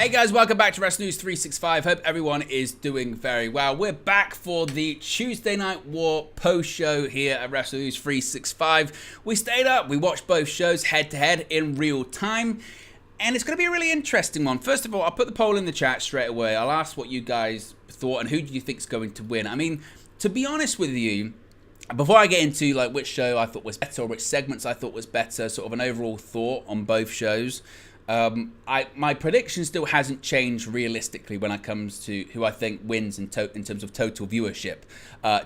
Hey guys, welcome back to Wrestling News 365. Hope everyone is doing very well. We're back for the Tuesday Night War post-show here at Wrestling News 365. We stayed up, we watched both shows head-to-head in real time, and it's going to be a really interesting one. First of all, I'll put the poll in the chat straight away. I'll ask what you guys thought and who do you think is going to win. I mean, to be honest with you, before I get into like which show I thought was better or which segments I thought was better, sort of an overall thought on both shows, my prediction still hasn't changed realistically when it comes to who I think wins in terms of total viewership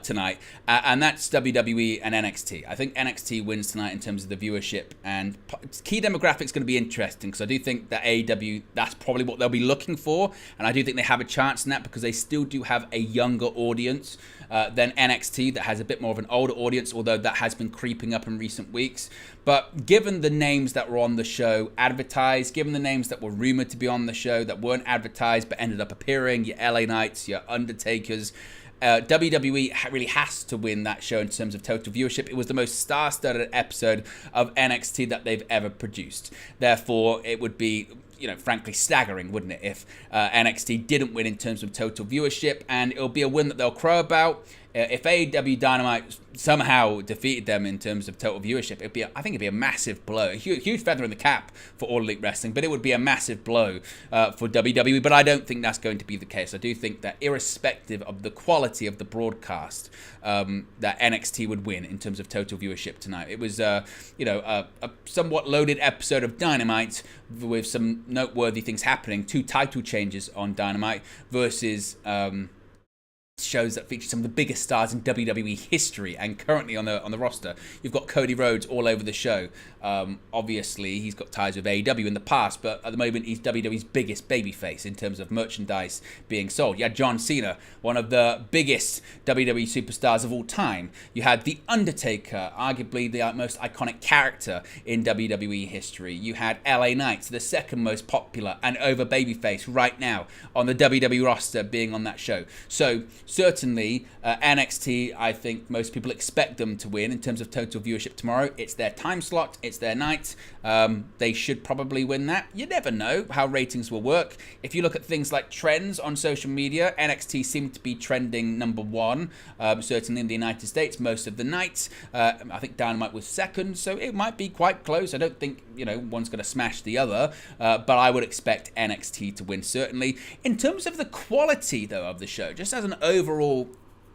tonight, and that's WWE and NXT. I think NXT wins tonight in terms of the viewership, and key demographics going to be interesting because I do think that AEW, that's probably what they'll be looking for, and I do think they have a chance in that because they still do have a younger audience than NXT that has a bit more of an older audience, although that has been creeping up in recent weeks. But given the names that were on the show advertised, given the names that were rumored to be on the show that weren't advertised but ended up appearing, your LA Knights, your Undertakers, WWE really has to win that show in terms of total viewership. It was the most star-studded episode of NXT that they've ever produced. Therefore, it would be, frankly staggering, wouldn't it, if NXT didn't win in terms of total viewership, and it'll be a win that they'll crow about. If AEW Dynamite somehow defeated them in terms of total viewership, I think it'd be a massive blow, a huge feather in the cap for All Elite Wrestling, but it would be a massive blow for WWE, but I don't think that's going to be the case. I do think that irrespective of the quality of the broadcast, that NXT would win in terms of total viewership tonight. It was, a somewhat loaded episode of Dynamite with some noteworthy things happening, 2 title changes on Dynamite versus shows that feature some of the biggest stars in WWE history, and currently on the roster you've got Cody Rhodes all over the show. Obviously he's got ties with AEW in the past, but at the moment he's WWE's biggest babyface in terms of merchandise being sold. You had John Cena, one of the biggest WWE superstars of all time. You had The Undertaker, arguably the most iconic character in WWE history. You had LA Knight, the second most popular and over babyface right now on the WWE roster, being on that show. So certainly, NXT, I think most people expect them to win in terms of total viewership tomorrow. It's their time slot. It's their night. They should probably win that. You never know how ratings will work. If you look at things like trends on social media, NXT seemed to be trending number 1, certainly in the United States, most of the nights. I think Dynamite was second, so it might be quite close. I don't think, one's going to smash the other, but I would expect NXT to win, certainly. In terms of the quality, though, of the show, just as an overall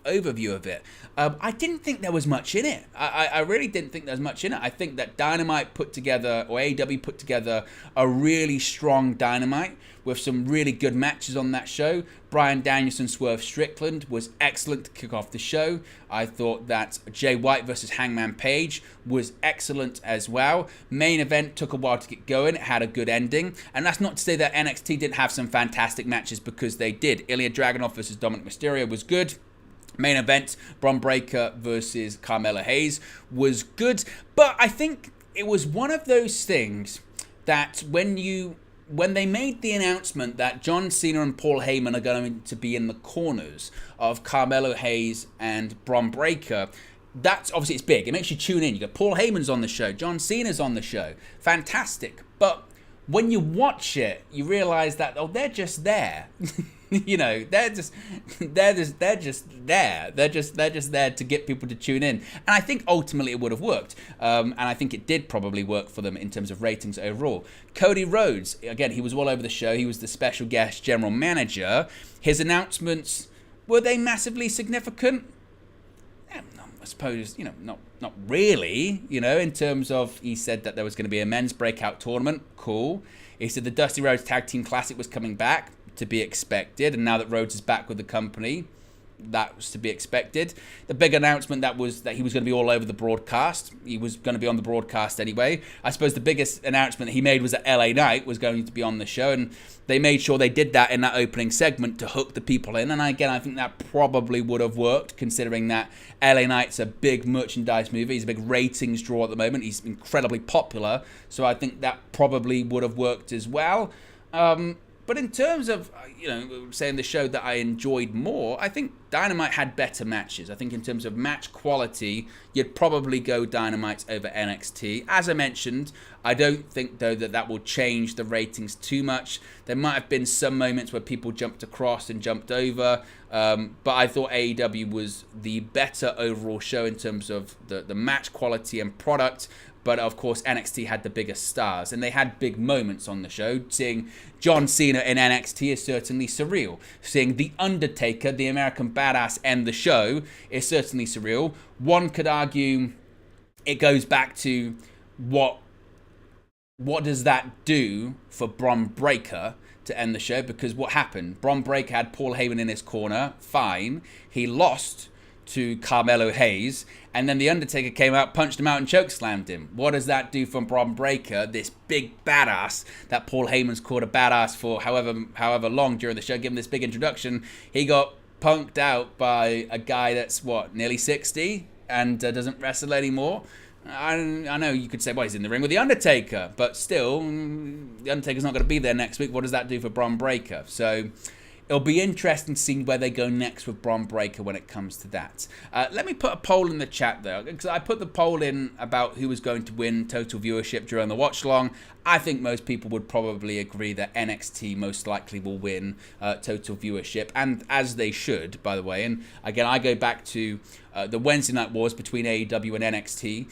overview of it, I didn't think there was much in it. I really didn't think there was much in it. I think that Dynamite put together, or AEW put together, a really strong Dynamite with some really good matches on that show. Bryan Danielson, Swerve Strickland was excellent to kick off the show. I thought that Jay White versus Hangman Page was excellent as well. Main event took a while to get going. It had a good ending. And that's not to say that NXT didn't have some fantastic matches, because they did. Ilya Dragunov versus Dominic Mysterio was good. Main event, Braun Breaker versus Carmelo Hayes was good. But I think it was one of those things that when they made the announcement that John Cena and Paul Heyman are going to be in the corners of Carmelo Hayes and Braun Breaker, that's obviously, it's big. It makes you tune in. You got Paul Heyman's on the show, John Cena's on the show. Fantastic. But when you watch it, you realize that, they're just there. They're just there. They're just there to get people to tune in. And I think ultimately it would have worked. And I think it did probably work for them in terms of ratings overall. Cody Rhodes, again, he was all over the show. He was the special guest general manager. His announcements, were they massively significant? I suppose, not really, in terms of, he said that there was going to be a men's breakout tournament. Cool. He said the Dusty Rhodes Tag Team Classic was coming back, to be expected, and now that Rhodes is back with the company, that was to be expected. The big announcement that he was going to be all over the broadcast. He was going to be on the broadcast anyway. I suppose the biggest announcement he made was that LA Knight was going to be on the show, and they made sure they did that in that opening segment to hook the people in. And again, I think that probably would have worked, considering that LA Knight's a big merchandise movie. He's a big ratings draw at the moment. He's incredibly popular, so I think that probably would have worked as well. But in terms of, saying the show that I enjoyed more, I think Dynamite had better matches. I think in terms of match quality, you'd probably go Dynamite over NXT. As I mentioned, I don't think, though, that will change the ratings too much. There might have been some moments where people jumped across and jumped over, but I thought AEW was the better overall show in terms of the match quality and product. But of course, NXT had the biggest stars, and they had big moments on the show. Seeing John Cena in NXT is certainly surreal. Seeing The Undertaker, the American Badass, end the show is certainly surreal. One could argue it goes back to what does that do for Braun Breaker to end the show? Because what happened? Braun Breaker had Paul Heyman in his corner. Fine. He lost to Carmelo Hayes, and then The Undertaker came out, punched him out, and chokeslammed him. What does that do from Braun Breaker, this big badass that Paul Heyman's called a badass for however long during the show? Give him this big introduction. He got punked out by a guy that's, nearly 60 and doesn't wrestle anymore. I know you could say, well, he's in the ring with The Undertaker, but still, The Undertaker's not going to be there next week. What does that do for Braun Breaker? So it'll be interesting to see where they go next with Braun Breaker when it comes to that. Let me put a poll in the chat, though, because I put the poll in about who was going to win total viewership during the watch-along. I think most people would probably agree that NXT most likely will win total viewership, and as they should, by the way. And again, I go back to the Wednesday Night Wars between AEW and NXT.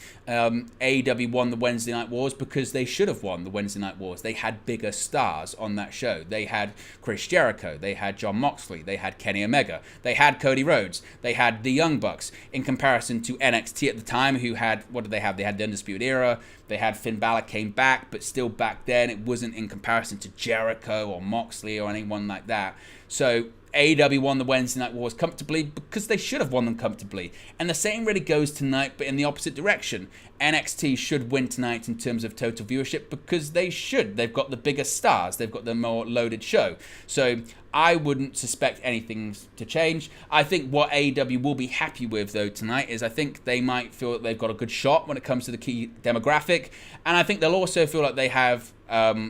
AEW won the Wednesday Night Wars because they should have won the Wednesday Night Wars. They had bigger stars on that show. They had Chris Jericho. They had Jon Moxley. They had Kenny Omega. They had Cody Rhodes. They had the Young Bucks. In comparison to NXT at the time, who had, what did they have? They had the Undisputed Era. They had Finn Balor came back, but still back then it wasn't in comparison to Jericho or Moxley or anyone like that. So AEW won the Wednesday Night Wars comfortably because they should have won them comfortably. And the same really goes tonight, but in the opposite direction. NXT should win tonight in terms of total viewership because they should. They've got the bigger stars. They've got the more loaded show. So I wouldn't suspect anything to change. I think what AEW will be happy with, though, tonight is I think they might feel that they've got a good shot when it comes to the key demographic. And I think they'll also feel like they have,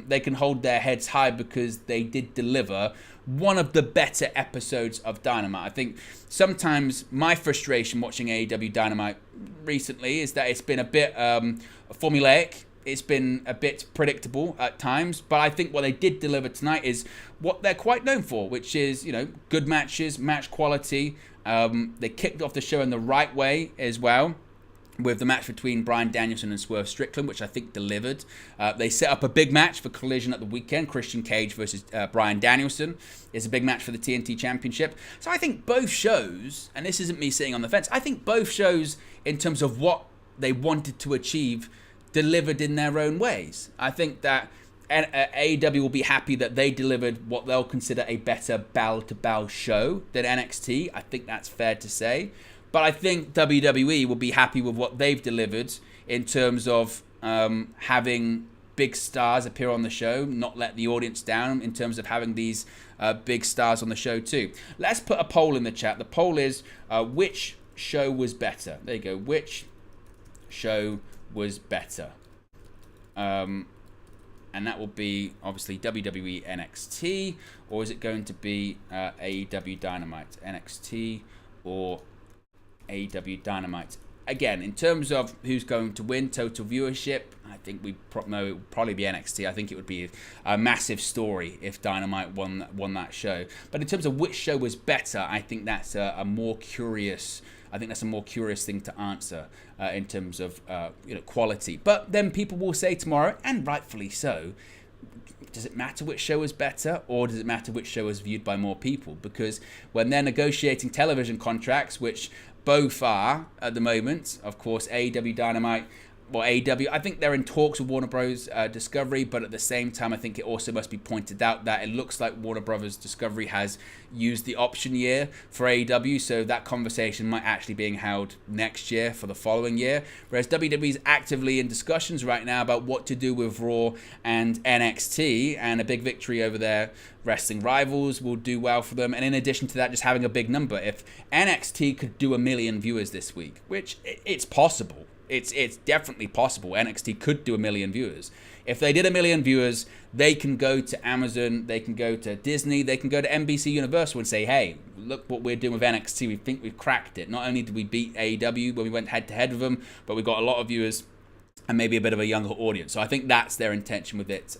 they can hold their heads high because they did deliver one of the better episodes of Dynamite. I think sometimes my frustration watching AEW Dynamite recently is that it's been a bit formulaic. It's been a bit predictable at times, but I think what they did deliver tonight is what they're quite known for, which is, good matches, match quality. They kicked off the show in the right way as well, with the match between Bryan Danielson and Swerve Strickland, which I think delivered. They set up a big match for Collision at the weekend. Christian Cage versus Bryan Danielson is a big match for the TNT Championship. So I think both shows, and this isn't me sitting on the fence, I think both shows, in terms of what they wanted to achieve, delivered in their own ways. I think that AEW will be happy that they delivered what they'll consider a better bell-to-bell show than NXT. I think that's fair to say. But I think WWE will be happy with what they've delivered in terms of having big stars appear on the show, not let the audience down in terms of having these big stars on the show too. Let's put a poll in the chat. The poll is, which show was better? There you go. Which show was better? And that will be, obviously, WWE NXT, or is it going to be AEW Dynamite? NXT or AEW Dynamite. Again, in terms of who's going to win total viewership, I think it would probably be NXT. I think it would be a massive story if Dynamite won that show. But in terms of which show was better, I think that's a more curious. I think that's a more curious thing to answer in terms of quality. But then people will say tomorrow, and rightfully so, does it matter which show is better, or does it matter which show is viewed by more people? Because when they're negotiating television contracts, which both are at the moment, of course, AEW Dynamite, AEW, I think they're in talks with Warner Bros. Discovery, but at the same time, I think it also must be pointed out that it looks like Warner Bros. Discovery has used the option year for AEW, so that conversation might actually be being held next year for the following year, whereas WWE is actively in discussions right now about what to do with Raw and NXT, and a big victory over their wrestling rivals will do well for them. And in addition to that, just having a big number. If NXT could do 1 million viewers this week, which it's possible, it's definitely possible. NXT could do 1 million viewers. If they did 1 million viewers, they can go to Amazon, they can go to Disney, they can go to NBC Universal and say, hey, look what we're doing with NXT. We think we've cracked it. Not only did we beat AEW when we went head-to-head with them, but we got a lot of viewers and maybe a bit of a younger audience. So I think that's their intention with it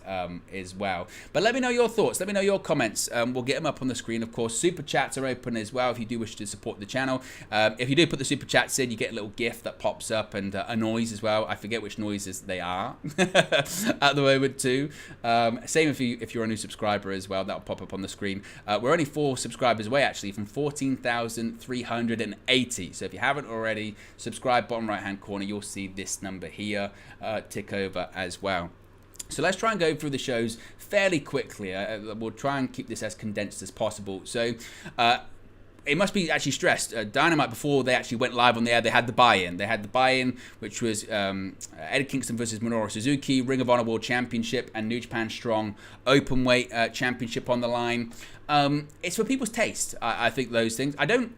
as well. But let me know your thoughts. Let me know your comments. We'll get them up on the screen, of course. Super chats are open as well if you do wish to support the channel. If you do put the super chats in, you get a little GIF that pops up and a noise as well. I forget which noises they are at the moment too. Same if you're a new subscriber as well. That'll pop up on the screen. We're only 4 subscribers away actually from 14,380. So if you haven't already, subscribe, bottom right hand corner, you'll see this number here. Tick over as well. So let's try and go through the shows fairly quickly. We'll try and keep this as condensed as possible. So it must be actually stressed. Dynamite, before they actually went live on the air, they had the buy-in. They had the buy-in, which was Eddie Kingston versus Minoru Suzuki, Ring of Honor World Championship, and New Japan Strong Openweight Championship on the line. It's for people's taste, I think, those things. I don't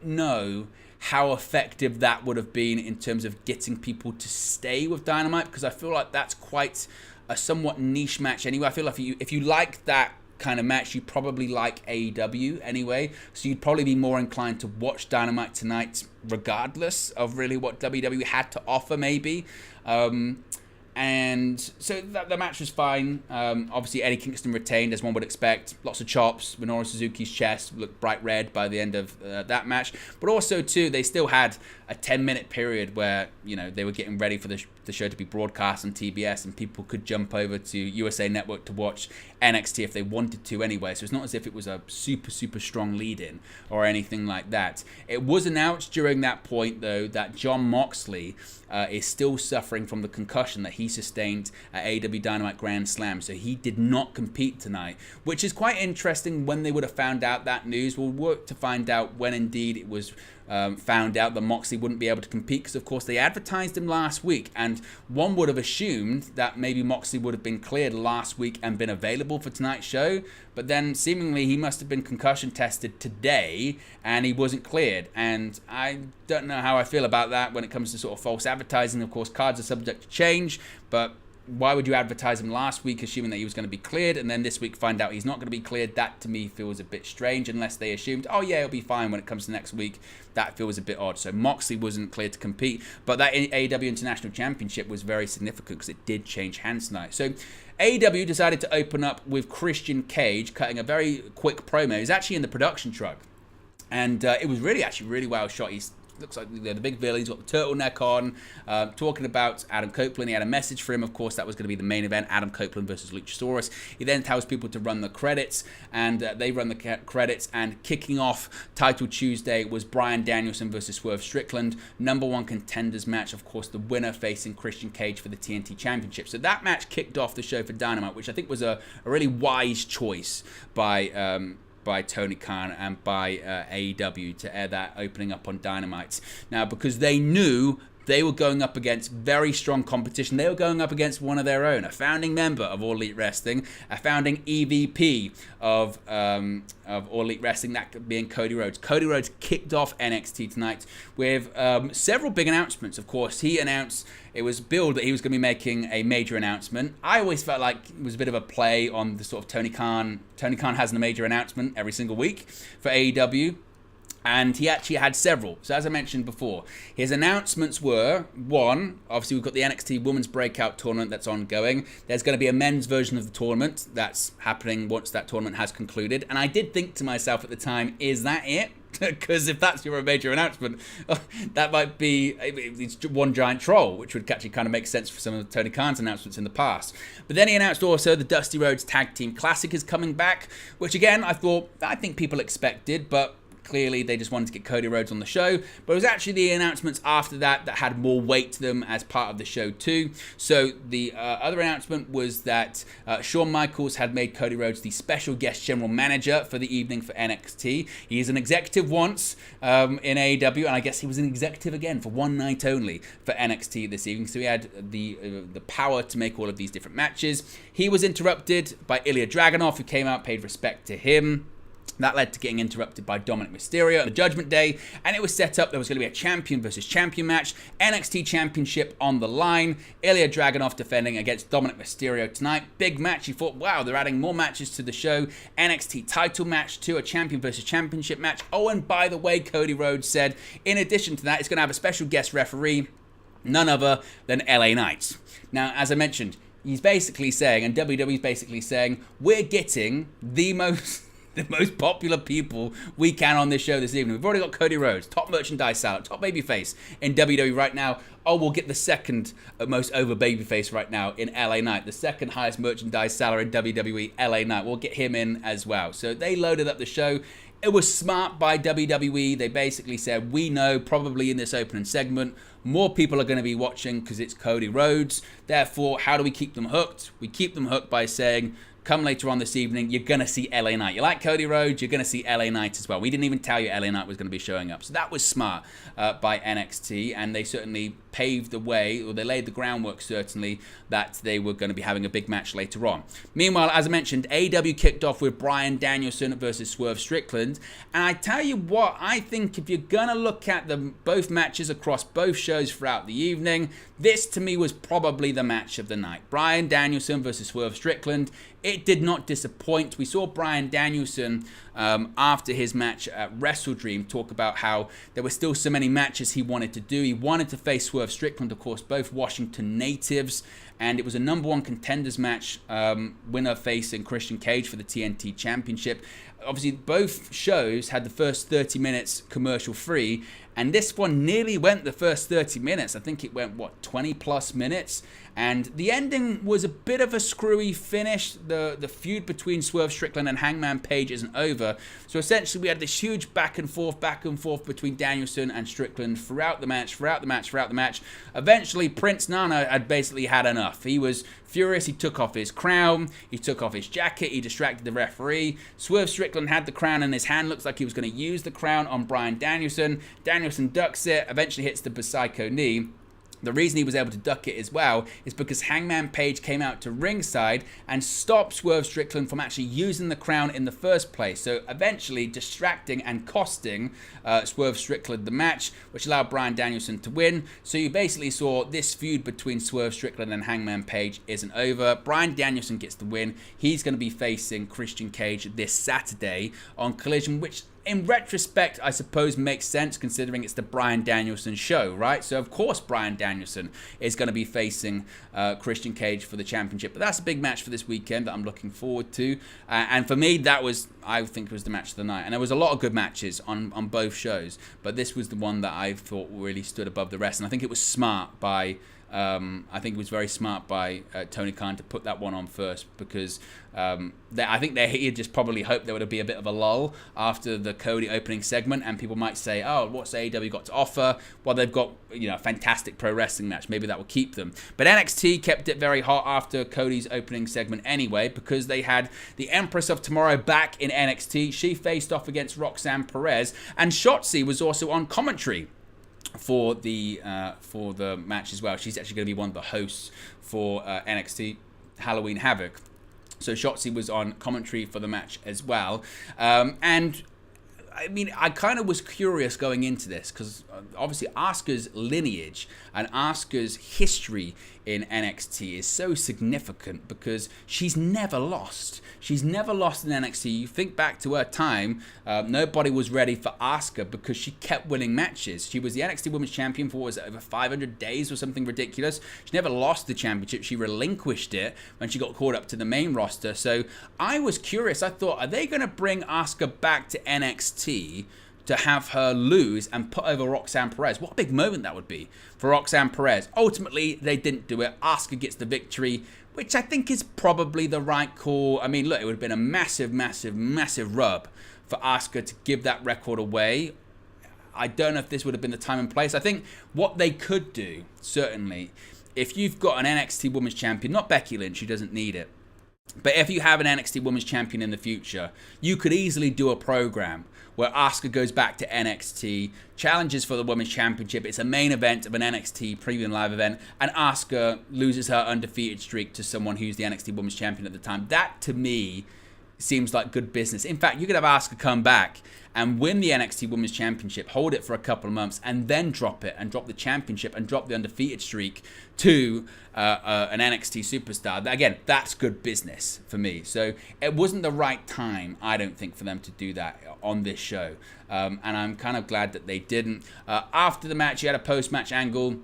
know how effective that would have been in terms of getting people to stay with Dynamite, because I feel like that's quite a somewhat niche match anyway. I feel like if you like that kind of match, you probably like AEW anyway, so you'd probably be more inclined to watch Dynamite tonight regardless of really what WWE had to offer maybe. And so the match was fine. Obviously, Eddie Kingston retained, as one would expect. Lots of chops. Minoru Suzuki's chest looked bright red by the end of that match. But also, too, they still had a 10-minute period where, you know, they were getting ready for the show to be broadcast on TBS, and people could jump over to USA Network to watch NXT if they wanted to anyway. So it's not as if it was a super, super strong lead-in or anything like that. It was announced during that point, though, that Jon Moxley is still suffering from the concussion that he sustained at AEW Dynamite Grand Slam. So he did not compete tonight, which is quite interesting. When they would have found out that news, we'll work to find out when indeed it was found out that Moxley wouldn't be able to compete, because of course they advertised him last week, and one would have assumed that maybe Moxley would have been cleared last week and been available for tonight's show, but then seemingly he must have been concussion tested today and he wasn't cleared. And I don't know how I feel about that when it comes to sort of false advertising. Of course, cards are subject to change, but why would you advertise him last week assuming that he was going to be cleared, and then this week find out he's not going to be cleared? That to me feels a bit strange, unless they assumed, oh yeah, he'll be fine when it comes to next week. That feels a bit odd. So Moxley wasn't cleared to compete, but that AEW International Championship was very significant because it did change hands tonight. So AEW decided to open up with Christian Cage cutting a very quick promo. He was actually in the production truck, and it was really well shot. He's looks like the big villain. He's got the turtleneck on, talking about Adam Copeland. He had a message for him. Of course, that was going to be the main event, Adam Copeland versus Luchasaurus. He then tells people to run the credits, and they run the credits. And kicking off Title Tuesday was Bryan Danielson versus Swerve Strickland, #1 contenders match. Of course, the winner facing Christian Cage for the TNT Championship. So that match kicked off the show for Dynamite, which I think was a really wise choice by Tony Khan and by AEW to air that opening up on Dynamite. Now, because they knew they were going up against very strong competition. They were going up against one of their own, a founding member of All Elite Wrestling, a founding EVP of All Elite Wrestling, that being Cody Rhodes. Cody Rhodes kicked off NXT tonight with several big announcements. Of course, he announced, it was billed that he was going to be making a major announcement. I always felt like it was a bit of a play on the sort of Tony Khan. Tony Khan has a major announcement every single week for AEW. And he actually had several. So as I mentioned before, his announcements were, one, obviously we've got the NXT Women's Breakout Tournament that's ongoing. There's going to be a men's version of the tournament that's happening once that tournament has concluded. And I did think to myself at the time, is that it? Because if that's your major announcement, that might be it's one giant troll, which would actually kind of make sense for some of Tony Khan's announcements in the past. But then he announced also the Dusty Rhodes Tag Team Classic is coming back, which again, I think people expected, but clearly they just wanted to get Cody Rhodes on the show. But it was actually the announcements after that had more weight to them as part of the show too. So the other announcement was that Shawn Michaels had made Cody Rhodes the special guest general manager for the evening for NXT. He is an executive once in AEW, and I guess he was an executive again for one night only for NXT this evening. So he had the power to make all of these different matches. He was interrupted by Ilya Dragunov, who came out, paid respect to him. That led to getting interrupted by Dominic Mysterio on the Judgment Day, and it was set up there was going to be a champion versus champion match, NXT Championship on the line, Ilya Dragunov defending against Dominic Mysterio tonight. Big match. You thought, wow, they're adding more matches to the show. NXT title match to a champion versus championship match. Oh, and by the way, Cody Rhodes said, in addition to that, it's going to have a special guest referee, none other than LA Knight. Now, as I mentioned, he's basically saying, and WWE's basically saying, we're getting the most popular people we can on this show this evening. We've already got Cody Rhodes, top merchandise seller, top babyface in WWE right now. Oh, we'll get the second most over babyface right now in LA Knight, the second highest merchandise seller in WWE, LA Knight. We'll get him in as well. So they loaded up the show. It was smart by WWE. They basically said, we know probably in this opening segment, more people are going to be watching because it's Cody Rhodes. Therefore, how do we keep them hooked? We keep them hooked by saying, come later on this evening, you're going to see LA Knight. You like Cody Rhodes, you're going to see LA Knight as well. We didn't even tell you LA Knight was going to be showing up. So that was smart by NXT, and they certainly paved the way, or they laid the groundwork certainly, that they were going to be having a big match later on. Meanwhile, as I mentioned, AEW kicked off with Bryan Danielson versus Swerve Strickland. And I tell you what, I think if you're going to look at both matches across both shows throughout the evening, this to me was probably the match of the night. Bryan Danielson versus Swerve Strickland. It did not disappoint. We saw Bryan Danielson after his match at WrestleDream talk about how there were still so many matches he wanted to do. He wanted to face Swerve Strickland, of course, both Washington natives, and it was a number one contenders match, winner facing Christian Cage for the TNT Championship. Obviously, both shows had the first 30 minutes commercial free, and this one nearly went the first 30 minutes. I think it went, 20 plus minutes? And the ending was a bit of a screwy finish. The feud between Swerve Strickland and Hangman Page isn't over. So essentially we had this huge back and forth between Danielson and Strickland throughout the match. Eventually Prince Nana had basically had enough. He was furious. He took off his crown. He took off his jacket. He distracted the referee. Swerve Strickland had the crown in his hand. Looks like he was going to use the crown on Bryan Danielson. Danielson ducks it. Eventually hits the Psycho knee. The reason he was able to duck it as well is because Hangman Page came out to ringside and stopped Swerve Strickland from actually using the crown in the first place. So eventually distracting and costing Swerve Strickland the match, which allowed Bryan Danielson to win. So you basically saw this feud between Swerve Strickland and Hangman Page isn't over. Bryan Danielson gets the win. He's going to be facing Christian Cage this Saturday on Collision, which in retrospect, I suppose makes sense considering it's the Bryan Danielson show, right? So, of course, Bryan Danielson is going to be facing Christian Cage for the championship. But that's a big match for this weekend that I'm looking forward to. And for me, I think it was the match of the night. And there was a lot of good matches on both shows. But this was the one that I thought really stood above the rest. And I think it was smart by... I think it was very smart by Tony Khan to put that one on first because I think he had just probably hoped there would be a bit of a lull after the Cody opening segment, and people might say, "Oh, what's AEW got to offer?" Well, they've got a fantastic pro wrestling match. Maybe that will keep them. But NXT kept it very hot after Cody's opening segment anyway because they had the Empress of Tomorrow back in NXT. She faced off against Roxanne Perez, and Shotzi was also on commentary for the match as well. She's actually going to be one of the hosts for NXT Halloween Havoc. So Shotzi was on commentary for the match as well. And I mean, I kind of was curious going into this because obviously Asuka's lineage and Asuka's history in NXT is so significant because she's never lost. She's never lost in NXT. You think back to her time, nobody was ready for Asuka because she kept winning matches. She was the NXT Women's Champion for, over 500 days or something ridiculous. She never lost the championship. She relinquished it when she got called up to the main roster. So I was curious. I thought, are they going to bring Asuka back to NXT to have her lose and put over Roxanne Perez? What a big moment that would be for Roxanne Perez. Ultimately, they didn't do it. Asuka gets the victory, which I think is probably the right call. I mean, look, it would have been a massive rub for Asuka to give that record away. I don't know if this would have been the time and place. I think what they could do, certainly, if you've got an NXT Women's Champion, not Becky Lynch, she doesn't need it, but if you have an NXT Women's Champion in the future, you could easily do a program where Asuka goes back to NXT, challenges for the Women's Championship. It's a main event of an NXT Premium Live event, and Asuka loses her undefeated streak to someone who's the NXT Women's Champion at the time. That, to me, seems like good business. In fact, you could have Asuka come back and win the NXT Women's Championship, hold it for a couple of months, and then drop it, and drop the championship, and drop the undefeated streak to an NXT superstar. Again, that's good business for me. So it wasn't the right time, I don't think, for them to do that on this show. And I'm kind of glad that they didn't. After the match, you had a post-match angle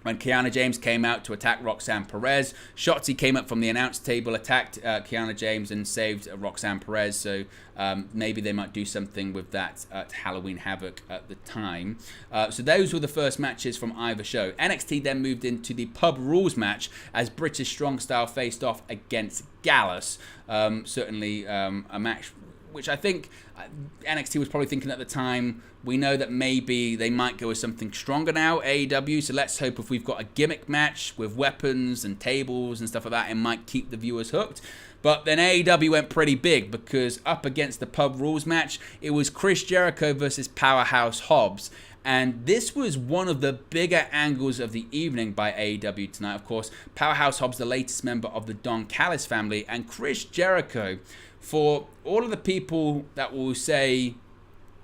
when Kiana James came out to attack Roxanne Perez. Shotzi came up from the announce table, attacked Kiana James, and saved Roxanne Perez. So maybe they might do something with that at Halloween Havoc at the time. So those were the first matches from either show. NXT then moved into the Pub Rules match as British Strong Style faced off against Gallus. Certainly a match which I think NXT was probably thinking at the time. We know that maybe they might go with something stronger now, AEW, so let's hope if we've got a gimmick match with weapons and tables and stuff like that, it might keep the viewers hooked. But then AEW went pretty big, because up against the Pub Rules match, it was Chris Jericho versus Powerhouse Hobbs. And this was one of the bigger angles of the evening by AEW tonight. Of course, Powerhouse Hobbs, the latest member of the Don Callis family, and Chris Jericho. For all of the people that will say,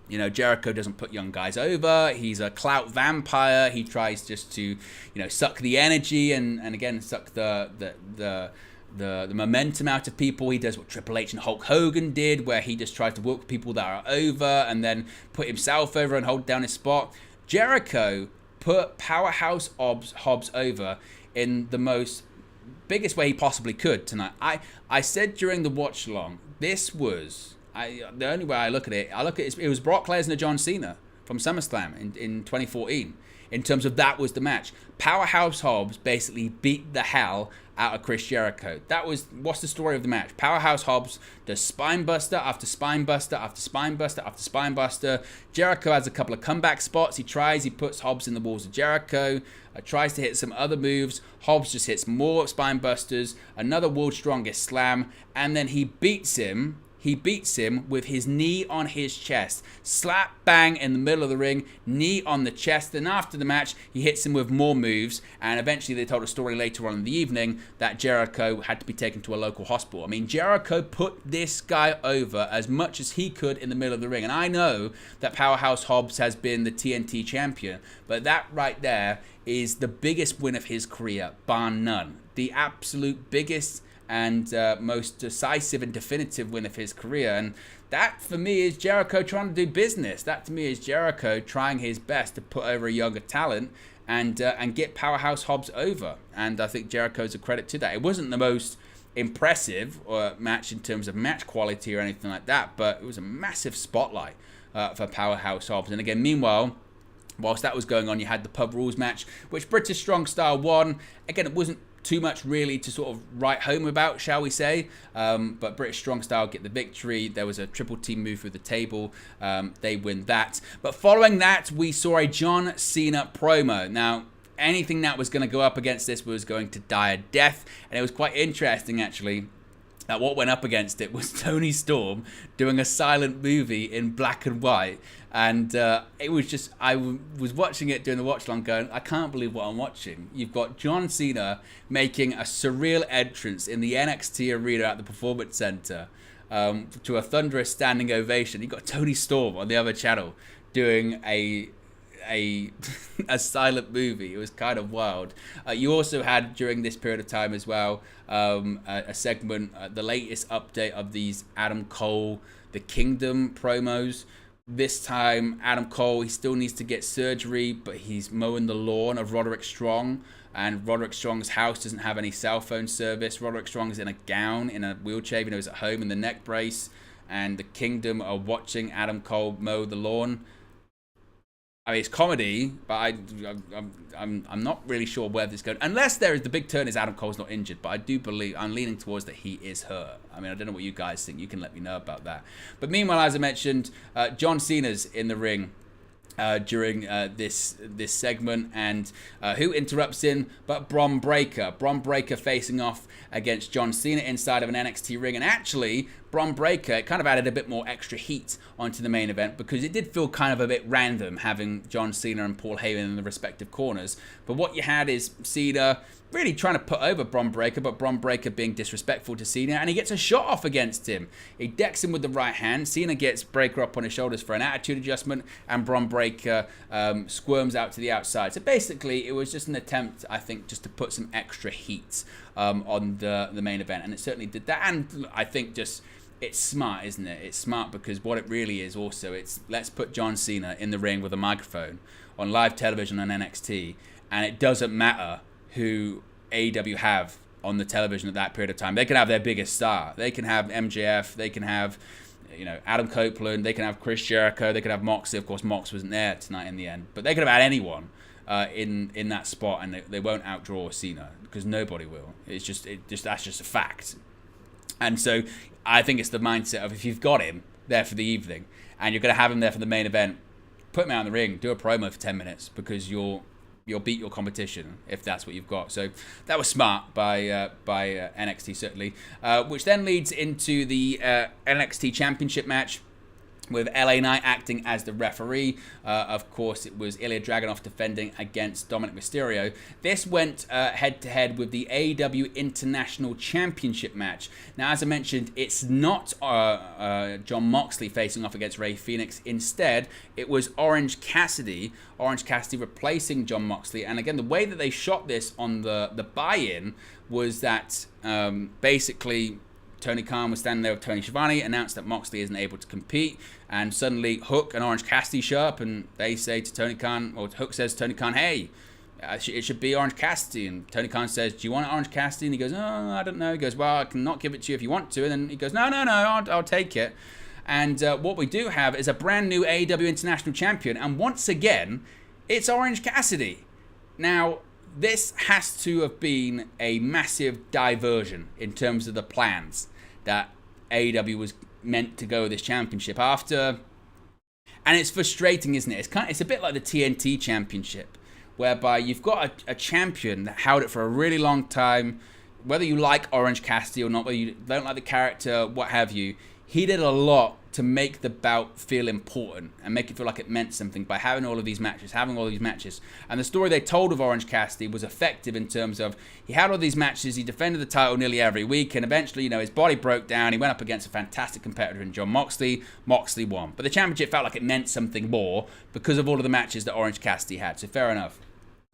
you know, Jericho doesn't put young guys over, he's a clout vampire, he tries just to, you know, suck the energy and again, suck the momentum out of people. He does what Triple H and Hulk Hogan did, where he just tries to work people that are over and then put himself over and hold down his spot. Jericho put Powerhouse Hobbs over in the biggest way he possibly could tonight. I said during the watch along, this was the only way I look at it. It was Brock Lesnar and John Cena from SummerSlam in 2014. In terms of that was the match. Powerhouse Hobbs basically beat the hell out of Chris Jericho. What's the story of the match? Powerhouse Hobbs does spine buster after spine buster after spine buster after spine buster. Jericho has a couple of comeback spots. He puts Hobbs in the walls of Jericho, tries to hit some other moves. Hobbs just hits more spine busters, another World's Strongest Slam, and then he beats him. He beats him with his knee on his chest. Slap, bang, in the middle of the ring, knee on the chest. And after the match, he hits him with more moves. And eventually they told a story later on in the evening that Jericho had to be taken to a local hospital. I mean, Jericho put this guy over as much as he could in the middle of the ring. And I know that Powerhouse Hobbs has been the TNT champion, but that right there is the biggest win of his career, bar none. The absolute biggest and most decisive and definitive win of his career. And that, for me, is Jericho trying to do business. That, to me, is Jericho trying his best to put over a younger talent and get Powerhouse Hobbs over. And I think Jericho's a credit to that. It wasn't the most impressive match in terms of match quality or anything like that, but it was a massive spotlight for Powerhouse Hobbs. And again, meanwhile, whilst that was going on, you had the Pub Rules match, which British Strong Style won. Again, it wasn't too much really to sort of write home about, shall we say, but British Strong Style get the victory. There was a triple team move through the table. They win that. But following that, we saw a John Cena promo. Now, anything that was going to go up against this was going to die a death, and it was quite interesting, actually, that what went up against it was Tony Storm doing a silent movie in black and white. And it was just, I was watching it during the watch along going, I can't believe what I'm watching. You've got John Cena making a surreal entrance in the NXT arena at the Performance Center to a thunderous standing ovation. You've got Tony Storm on the other channel doing a silent movie. It was kind of wild. You also had, during this period of time as well, a segment, the latest update of these Adam Cole, The Kingdom promos. This time, Adam Cole, he still needs to get surgery, but he's mowing the lawn of Roderick Strong, and Roderick Strong's house doesn't have any cell phone service. Roderick Strong is in a gown, in a wheelchair, even though he's at home, in the neck brace, and the Kingdom are watching Adam Cole mow the lawn. I mean, it's comedy, but I'm not really sure where this is going. Unless there is, the big turn is Adam Cole's not injured, but I do believe, I'm leaning towards that he is hurt. I mean, I don't know what you guys think. You can let me know about that. But meanwhile, as I mentioned, John Cena's in the ring during this segment, and who interrupts in but Braun Breaker. Braun Breaker facing off against John Cena inside of an NXT ring, and actually Braun Breaker, it kind of added a bit more extra heat onto the main event because it did feel kind of a bit random having John Cena and Paul Heyman in the respective corners. But what you had is Cena really trying to put over Braun Breaker, but Braun Breaker being disrespectful to Cena, and he gets a shot off against him. He decks him with the right hand. Cena gets Breaker up on his shoulders for an attitude adjustment, and Braun Breaker squirms out to the outside. So basically, it was just an attempt, I think, just to put some extra heat on the main event, and it certainly did that. And I think just it's smart, isn't it? It's smart because what it really is also, it's let's put John Cena in the ring with a microphone on live television on NXT, and it doesn't matter who AEW have on the television at that period of time. They can have their biggest star. They can have MJF. They can have, Adam Copeland. They can have Chris Jericho. They can have Moxley. Of course, Mox wasn't there tonight in the end, but they could have had anyone in that spot, and they won't outdraw Cena because nobody will. That's just a fact. And so I think it's the mindset of if you've got him there for the evening and you're going to have him there for the main event, put him out in the ring, do a promo for 10 minutes because you'll beat your competition if that's what you've got. So that was smart by NXT, certainly. Which then leads into the NXT Championship match with LA Knight acting as the referee. Of course, it was Ilya Dragunov defending against Dominic Mysterio. This went head-to-head with the AEW International Championship match. Now, as I mentioned, it's not Jon Moxley facing off against Rey Fenix. Instead, it was Orange Cassidy replacing Jon Moxley. And again, the way that they shot this on the buy-in was that basically Tony Khan was standing there with Tony Schiavone, announced that Moxley isn't able to compete, and suddenly Hook and Orange Cassidy show up, and they say to Tony Khan, or Hook says to Tony Khan, hey, it should be Orange Cassidy, and Tony Khan says, do you want Orange Cassidy? And he goes, oh, I don't know. He goes, well, I can not give it to you if you want to, and then he goes, no, I'll take it. And what we do have is a brand new AEW International Champion, and once again, it's Orange Cassidy. Now, this has to have been a massive diversion in terms of the plans that AEW was meant to go with this championship after. And it's frustrating, isn't it? It's a bit like the TNT Championship, whereby you've got a champion that held it for a really long time. Whether you like Orange Cassidy or not, whether you don't like the character, what have you, he did a lot to make the bout feel important and make it feel like it meant something by having all these matches. And the story they told of Orange Cassidy was effective in terms of he had all these matches, he defended the title nearly every week, and eventually, his body broke down. He went up against a fantastic competitor in Jon Moxley. Moxley won. But the championship felt like it meant something more because of all of the matches that Orange Cassidy had. So fair enough.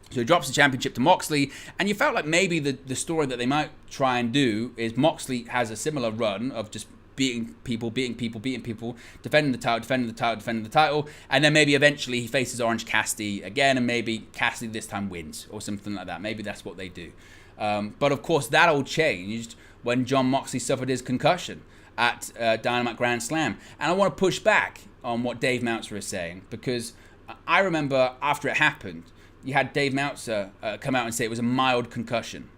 So he drops the championship to Moxley, and you felt like maybe the story that they might try and do is Moxley has a similar run of just beating people, defending the title, and then maybe eventually he faces Orange Cassidy again, and maybe Cassidy this time wins, or something like that. Maybe that's what they do. But of course, that all changed when Jon Moxley suffered his concussion at Dynamite Grand Slam. And I want to push back on what Dave Meltzer is saying, because I remember after it happened, you had Dave Meltzer come out and say it was a mild concussion.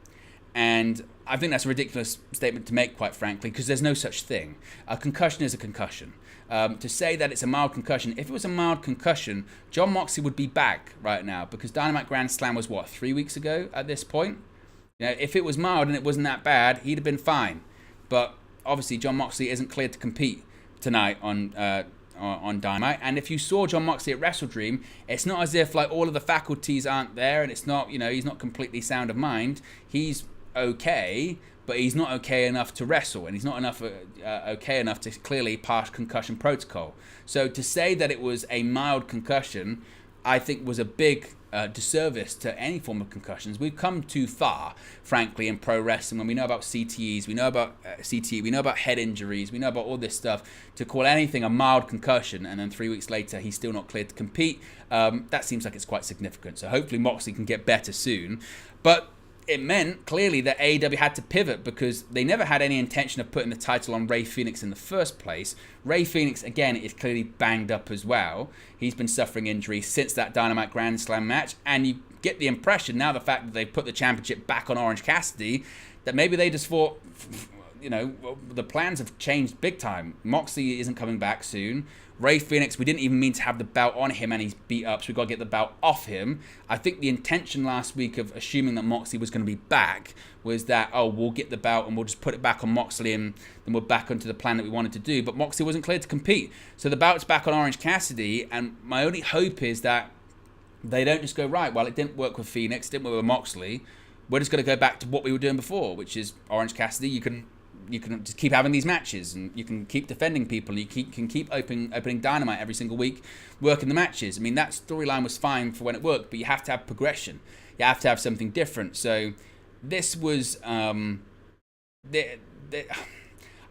And I think that's a ridiculous statement to make, quite frankly, because there's no such thing. A concussion is a concussion. To say that it's a mild concussion, if it was a mild concussion, Jon Moxley would be back right now, because Dynamite Grand Slam was, 3 weeks ago at this point? If it was mild and it wasn't that bad, he'd have been fine. But obviously, Jon Moxley isn't cleared to compete tonight on Dynamite. And if you saw Jon Moxley at Wrestle Dream, it's not as if all of the faculties aren't there, and it's not, he's not completely sound of mind. He's okay, but he's not okay enough to wrestle, and he's not okay enough to clearly pass concussion protocol. So to say that it was a mild concussion, I think was a big disservice to any form of concussions. We've come too far, frankly, in pro wrestling, when we know about CTEs, we know about CTE, we know about head injuries, we know about all this stuff, to call anything a mild concussion and then 3 weeks later he's still not cleared to compete. That seems like it's quite significant. So hopefully Moxley can get better soon. But it meant clearly that AEW had to pivot, because they never had any intention of putting the title on Rey Fenix in the first place. Rey Fenix, again, is clearly banged up as well. He's been suffering injuries since that Dynamite Grand Slam match, and you get the impression now, the fact that they've put the championship back on Orange Cassidy, that maybe they just thought, the plans have changed big time. Moxley isn't coming back soon. Rey Fenix, we didn't even mean to have the belt on him and he's beat up, so we've got to get the belt off him. I think the intention last week of assuming that Moxley was going to be back was that, we'll get the belt and we'll just put it back on Moxley and then we're back onto the plan that we wanted to do. But Moxley wasn't cleared to compete. So the belt's back on Orange Cassidy, and my only hope is that they don't just go, right, well, it didn't work with Phoenix, it didn't work with Moxley. We're just going to go back to what we were doing before, which is Orange Cassidy. You can just keep having these matches, and you can keep defending people. You can keep opening Dynamite every single week, working the matches. I mean, that storyline was fine for when it worked, but you have to have progression. You have to have something different. So this was, unless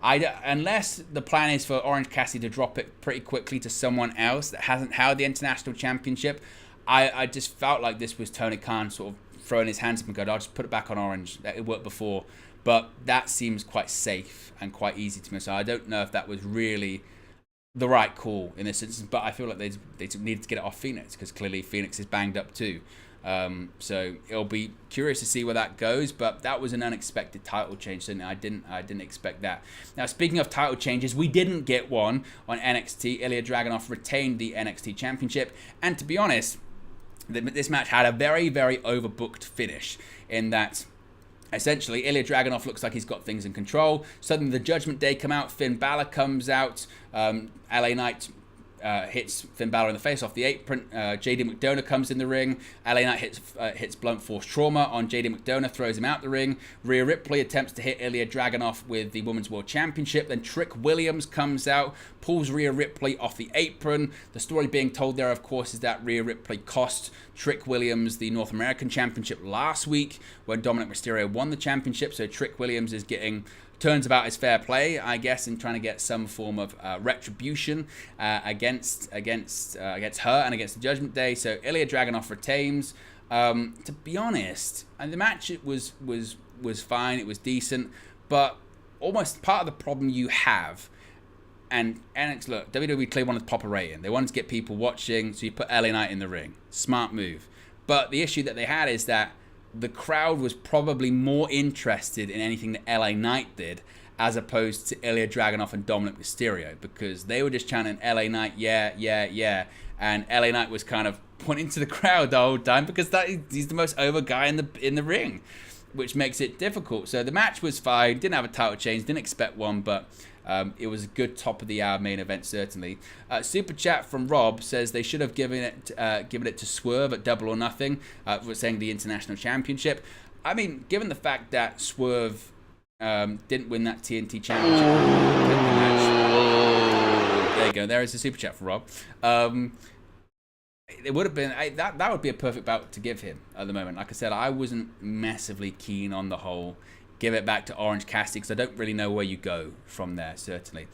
the plan is for Orange Cassidy to drop it pretty quickly to someone else that hasn't held the International Championship, I just felt like this was Tony Khan sort of throwing his hands up and going, I'll just put it back on Orange. It worked before. But that seems quite safe and quite easy to me. So I don't know if that was really the right call in this instance. But I feel like they needed to get it off Phoenix, because clearly Phoenix is banged up too. So it'll be curious to see where that goes. But that was an unexpected title change. So I didn't expect that. Now, speaking of title changes, we didn't get one on NXT. Ilya Dragunov retained the NXT Championship. And to be honest, this match had a very, very overbooked finish in that essentially Ilya Dragunov looks like he's got things in control. Suddenly the Judgment Day come out, Finn Balor comes out, LA Knight hits Finn Balor in the face off the apron. JD McDonough comes in the ring. LA Knight hits blunt force trauma on JD McDonough, throws him out the ring. Rhea Ripley attempts to hit Ilya Dragunov with the Women's World Championship. Then Trick Williams comes out, pulls Rhea Ripley off the apron. The story being told there, of course, is that Rhea Ripley cost Trick Williams the North American Championship last week when Dominic Mysterio won the championship. So Trick Williams is getting turns about his fair play, I guess, in trying to get some form of retribution against her and against the Judgment Day. So Ilya Dragunov retains. To be honest, and the match was fine, it was decent, but almost part of the problem you have, and look, WWE clearly wanted to pop a rating. They wanted to get people watching, so you put LA Knight in the ring. Smart move. But the issue that they had is that the crowd was probably more interested in anything that LA Knight did as opposed to Ilya Dragunov and Dominic Mysterio, because they were just chanting LA Knight, yeah, yeah, yeah. And LA Knight was kind of pointing to the crowd the whole time because he's the most over guy in the ring, which makes it difficult. So the match was fine, didn't have a title change, didn't expect one, but it was a good top of the hour main event, certainly. Super chat from Rob says they should have given it to Swerve at Double or Nothing, for saying the International Championship. I mean, given the fact that Swerve didn't win that TNT Championship, there you go. There is a super chat from Rob. It would have been that would be a perfect bout to give him at the moment. Like I said, I wasn't massively keen on the whole give it back to Orange Cassidy because I don't really know where you go from there, certainly.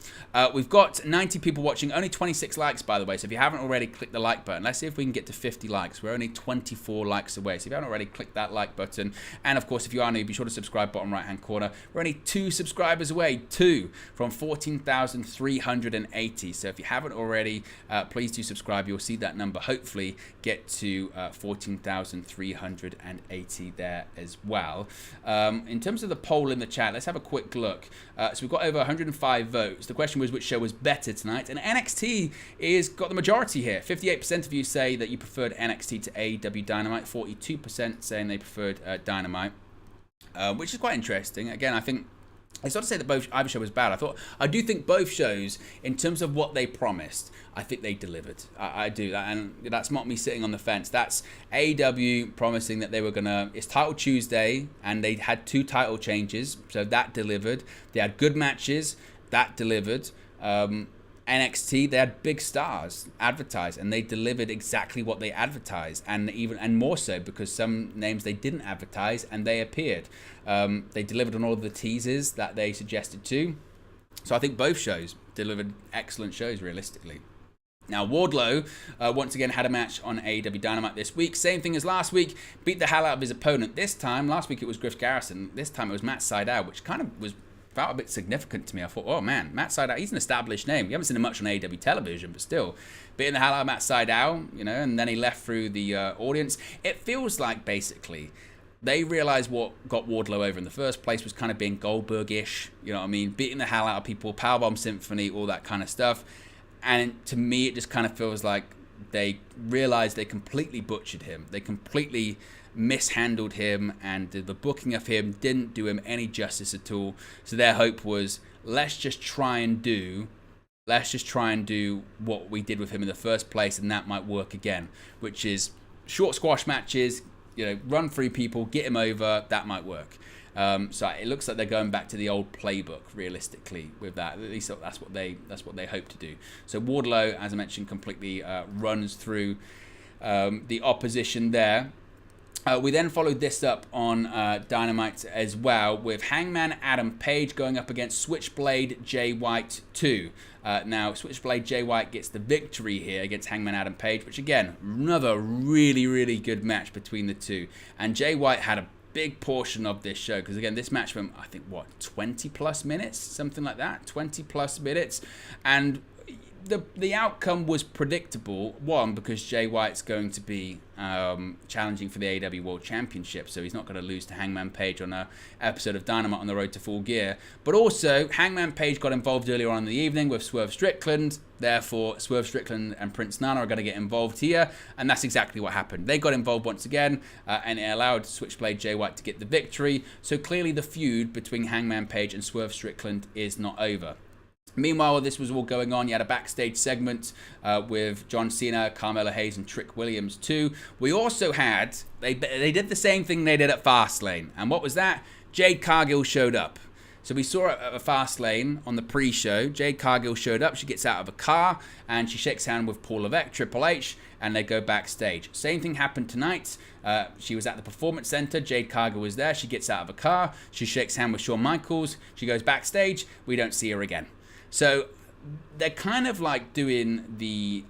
We've got 90 people watching, only 26 likes, by the way. So if you haven't already, click the like button. Let's see if we can get to 50 likes. We're only 24 likes away. So if you haven't already, click that like button. And of course, if you are new, be sure to subscribe, bottom right-hand corner. We're only 2 subscribers away, 2 from 14,380. So if you haven't already, please do subscribe. You'll see that number hopefully get to 14,380 there as well. In terms of the poll in the chat, let's have a quick look. So we've got over 105 votes. The question was which show was better tonight, and NXT is got the majority here. 58% of you say that you preferred NXT to AEW Dynamite, 42% saying they preferred Dynamite, which is quite interesting. Again, I think it's not to say that either show was bad. I do think both shows, in terms of what they promised, I think they delivered. I do that, and that's not me sitting on the fence. That's AEW promising that they were gonna. It's Title Tuesday, and they had 2 title changes, so that delivered. They had good matches, that delivered. NXT, they had big stars advertised, and they delivered exactly what they advertised, and more so because some names they didn't advertise and they appeared. They delivered on all of the teasers that they suggested to. So I think both shows delivered excellent shows, realistically. Now, Wardlow once again had a match on AEW Dynamite this week. Same thing as last week. Beat the hell out of his opponent. This time, last week it was Griff Garrison. This time it was Matt Sydal, which kind of felt a bit significant to me. I thought, oh man, Matt Sydal, he's an established name. We haven't seen him much on AEW television, but still. Beating the hell out of Matt Sydal, and then he left through the audience. It feels like, basically, they realized what got Wardlow over in the first place was kind of being Goldberg-ish, you know what I mean? Beating the hell out of people, Powerbomb Symphony, all that kind of stuff. And to me, it just kind of feels like they realized they completely butchered him. They completely mishandled him, and the booking of him didn't do him any justice at all. So their hope was, let's just try and do what we did with him in the first place, and that might work again, which is short squash matches, you know, run through people, get him over, that might work. So it looks like they're going back to the old playbook, realistically, with that. At least that's what they hope to do. So Wardlow, as I mentioned, completely runs through the opposition there. We then followed this up on Dynamite as well, with Hangman Adam Page going up against Switchblade Jay White 2. Now, Switchblade Jay White gets the victory here against Hangman Adam Page, which again, another really, really good match between the two. And Jay White had a big portion of this show, because again, this match went, I think, 20 plus minutes, something like that, 20 plus minutes. And the outcome was predictable. One, because Jay White's going to be challenging for the AEW World Championship, so he's not going to lose to Hangman Page on an episode of Dynamite on the road to Full Gear. But also, Hangman Page got involved earlier on in the evening with Swerve Strickland. Therefore, Swerve Strickland and Prince Nana are going to get involved here, and that's exactly what happened. They got involved once again, and it allowed Switchblade Jay White to get the victory. So clearly the feud between Hangman Page and Swerve Strickland is not over. Meanwhile, while this was all going on, you had a backstage segment with John Cena, Carmelo Hayes, and Trick Williams too. We also had, they did the same thing they did at Fastlane. And what was that? Jade Cargill showed up. So we saw at a Fastlane on the pre-show, Jade Cargill showed up. She gets out of a car and she shakes hands with Paul Levesque, Triple H, and they go backstage. Same thing happened tonight. She was at the Performance Center. Jade Cargill was there. She gets out of a car. She shakes hands with Shawn Michaels. She goes backstage. We don't see her again. So they're kind of like doing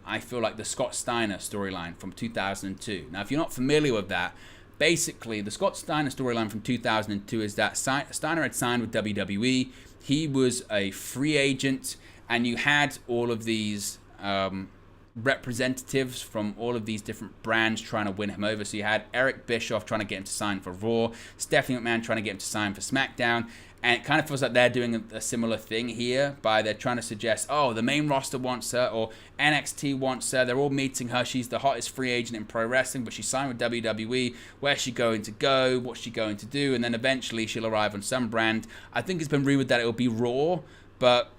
I feel like the Scott Steiner storyline from 2002. Now, if you're not familiar with that, basically the Scott Steiner storyline from 2002 is that Steiner had signed with WWE. He was a free agent, and you had all of these representatives from all of these different brands trying to win him over. So you had Eric Bischoff trying to get him to sign for Raw, Stephanie McMahon trying to get him to sign for SmackDown. And it kind of feels like they're doing a similar thing here by they're trying to suggest, oh, the main roster wants her, or NXT wants her. They're all meeting her. She's the hottest free agent in pro wrestling, but she signed with WWE. Where's she going to go? What's she going to do? And then eventually she'll arrive on some brand. I think it's been rumored that it'll be Raw, but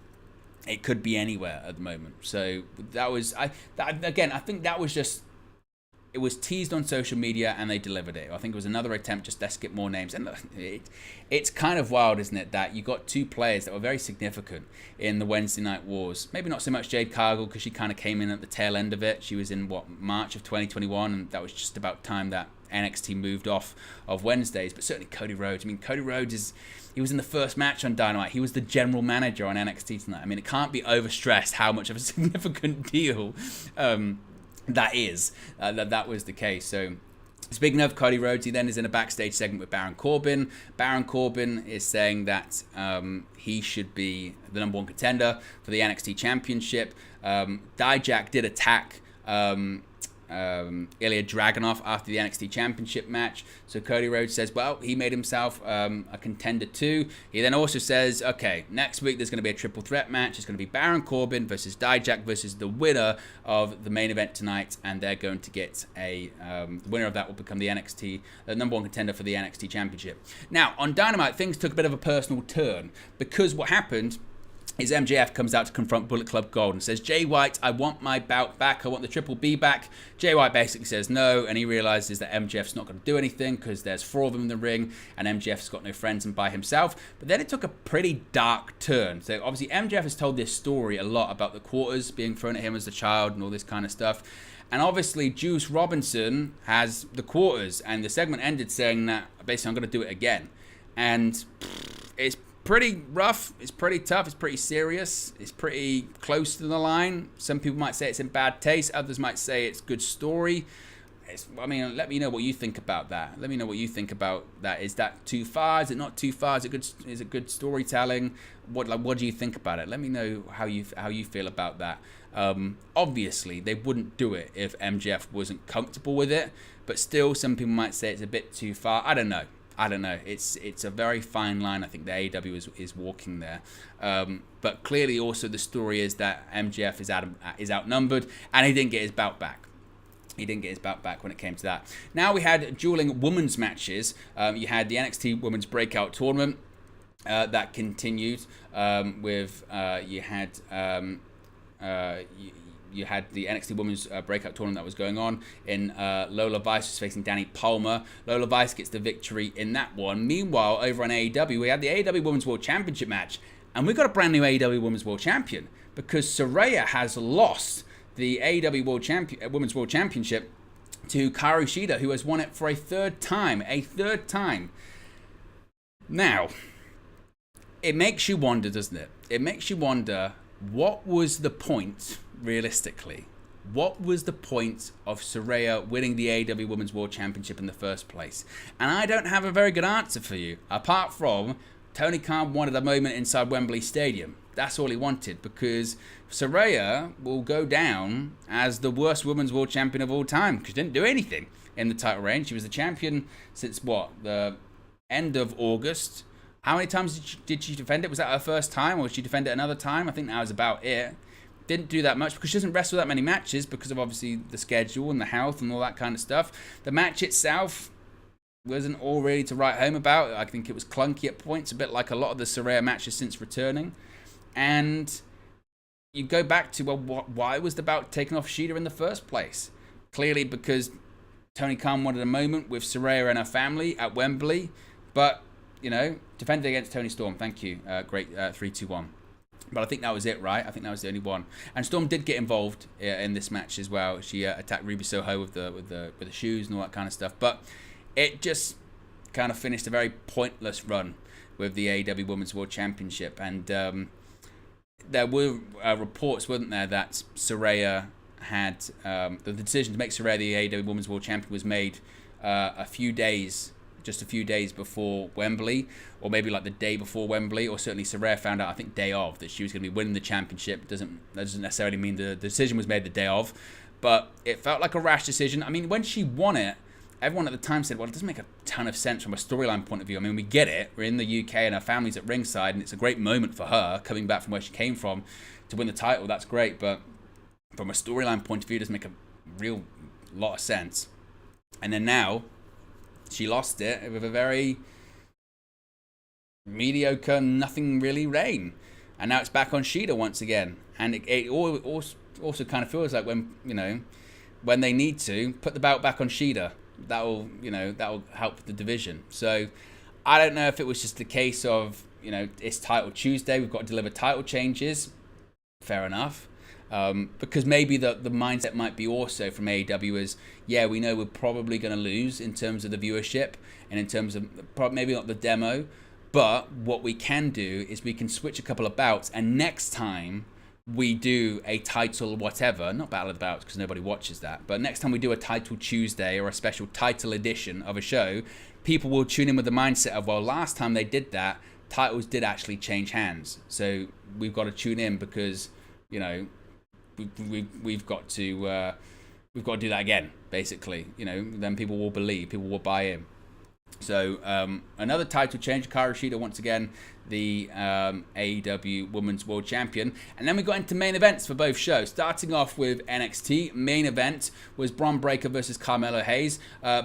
it could be anywhere at the moment. So that was, I think that was just, it was teased on social media and they delivered it. I think it was another attempt, just let's get more names. And it's kind of wild, isn't it, that you got two players that were very significant in the Wednesday Night Wars. Maybe not so much Jade Cargill, because she kind of came in at the tail end of it. She was in, March of 2021, and that was just about time that NXT moved off of Wednesdays. But certainly Cody Rhodes. I mean, Cody Rhodes he was in the first match on Dynamite. He was the general manager on NXT tonight. I mean, it can't be overstressed how much of a significant deal that is. That was the case. So speaking of Cody Rhodes, he then is in a backstage segment with Baron Corbin. Baron Corbin is saying that he should be the number one contender for the NXT Championship. Dijak did attack Ilya Dragunov after the NXT Championship match. So Cody Rhodes says, well, he made himself a contender too. He then also says, okay, next week there's going to be a triple threat match. It's going to be Baron Corbin versus Dijak versus the winner of the main event tonight, and they're going to get the winner of that will become the number one contender for the NXT Championship. Now, on Dynamite, things took a bit of a personal turn, because what happened is MJF comes out to confront Bullet Club Gold and says, Jay White, I want my bout back. I want the Triple B back. Jay White basically says no, and he realizes that MJF's not going to do anything because there's four of them in the ring, and MJF's got no friends and by himself. But then it took a pretty dark turn. So obviously MJF has told this story a lot about the quarters being thrown at him as a child and all this kind of stuff. And obviously Juice Robinson has the quarters, and the segment ended saying that basically I'm going to do it again. And it's pretty rough, it's pretty tough, it's pretty serious, it's pretty close to the line. Some people might say it's in bad taste, others might say it's good story. I mean, let me know what you think about that. Let me know what you think about that. Is that too far? Is it not too far? Is it good storytelling? What do you think about it? Let me know how you feel about that. Obviously, they wouldn't do it if MJF wasn't comfortable with it, but still, some people might say it's a bit too far. I don't know. It's a very fine line. I think the AEW is walking there. But clearly, also the story is that MJF is outnumbered, and he didn't get his bout back. He didn't get his bout back when it came to that. Now we had dueling women's matches. You had the NXT Women's Breakout Tournament that continued with you had the NXT Women's Breakout Tournament that was going on. In Lola Vice was facing Danny Palmer. Lola Vice gets the victory in that one. Meanwhile, over on AEW, we had the AEW Women's World Championship match, and we got a brand new AEW Women's World Champion because Saraya has lost the AEW Women's World Championship to Kairi Shida, who has won it for a third time. Now, it makes you wonder, doesn't it? It makes you wonder, what was the point, realistically? What was the point of Saraya winning the AEW Women's World Championship in the first place? And I don't have a very good answer for you, apart from Tony Khan wanted a moment inside Wembley Stadium. That's all he wanted, because Saraya will go down as the worst women's world champion of all time, because she didn't do anything in the title reign. She was the champion since, the end of August. How many times did she defend it? Was that her first time, or did she defend it another time? I think that was about it. Didn't do that much, because she doesn't wrestle that many matches because of obviously the schedule and the health and all that kind of stuff. The match itself wasn't all really to write home about. I think it was clunky at points, a bit like a lot of the Saraya matches since returning. And you go back to, why was the bout taken off Shida in the first place? Clearly because Tony Khan wanted a moment with Saraya and her family at Wembley, but, defended against Tony Storm. Thank you. Great 3-2-1. But I think that was it, right? I think that was the only one. And Storm did get involved in this match as well. She attacked Ruby Soho with the shoes and all that kind of stuff. But it just kind of finished a very pointless run with the AEW Women's World Championship. And there were reports, weren't there, that Saraya had the decision to make Saraya the AEW Women's World Champion was made just a few days before Wembley, or maybe like the day before Wembley, or certainly Saraya found out, I think, day of, that she was going to be winning the championship. That doesn't necessarily mean the decision was made the day of, but it felt like a rash decision. I mean, when she won it, everyone at the time said, well, it doesn't make a ton of sense from a storyline point of view. I mean, we get it. We're in the UK and her family's at ringside, and it's a great moment for her coming back from where she came from to win the title. That's great, but from a storyline point of view, it doesn't make a real lot of sense. And then now, she lost it with a very mediocre, nothing really reign. And now it's back on Shida once again. And it also kind of feels like when they need to, put the belt back on Shida. That'll help the division. So I don't know if it was just the case of, it's Title Tuesday, we've got to deliver title changes. Fair enough. Because maybe the mindset might be also from AEW is, we know we're probably going to lose in terms of the viewership and in terms of maybe not the demo, but what we can do is we can switch a couple of bouts, and next time we do a title whatever, not Battle of the Bouts because nobody watches that, but next time we do a Title Tuesday or a special title edition of a show, people will tune in with the mindset of, well, last time they did that, titles did actually change hands. So we've got to tune in because, we've got to do that again, basically. Then people will believe, people will buy in. So another title change, Kairi Shida once again, the AEW Women's World Champion. And then we got into main events for both shows. Starting off with NXT, main event was Braun Breaker versus Carmelo Hayes.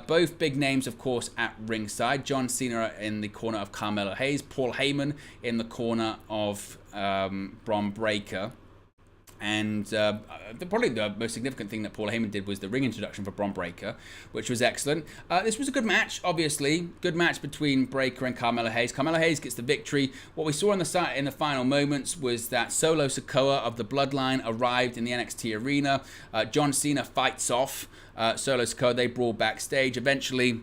Both big names, of course, at ringside. John Cena in the corner of Carmelo Hayes. Paul Heyman in the corner of Braun Breaker. And probably the most significant thing that Paul Heyman did was the ring introduction for Braun Breaker, which was excellent. This was a good match, obviously. Good match between Breaker and Carmelo Hayes. Carmelo Hayes gets the victory. What we saw in the final moments was that Solo Sikoa of the Bloodline arrived in the NXT arena. John Cena fights off Solo Sikoa. They brawl backstage. Eventually,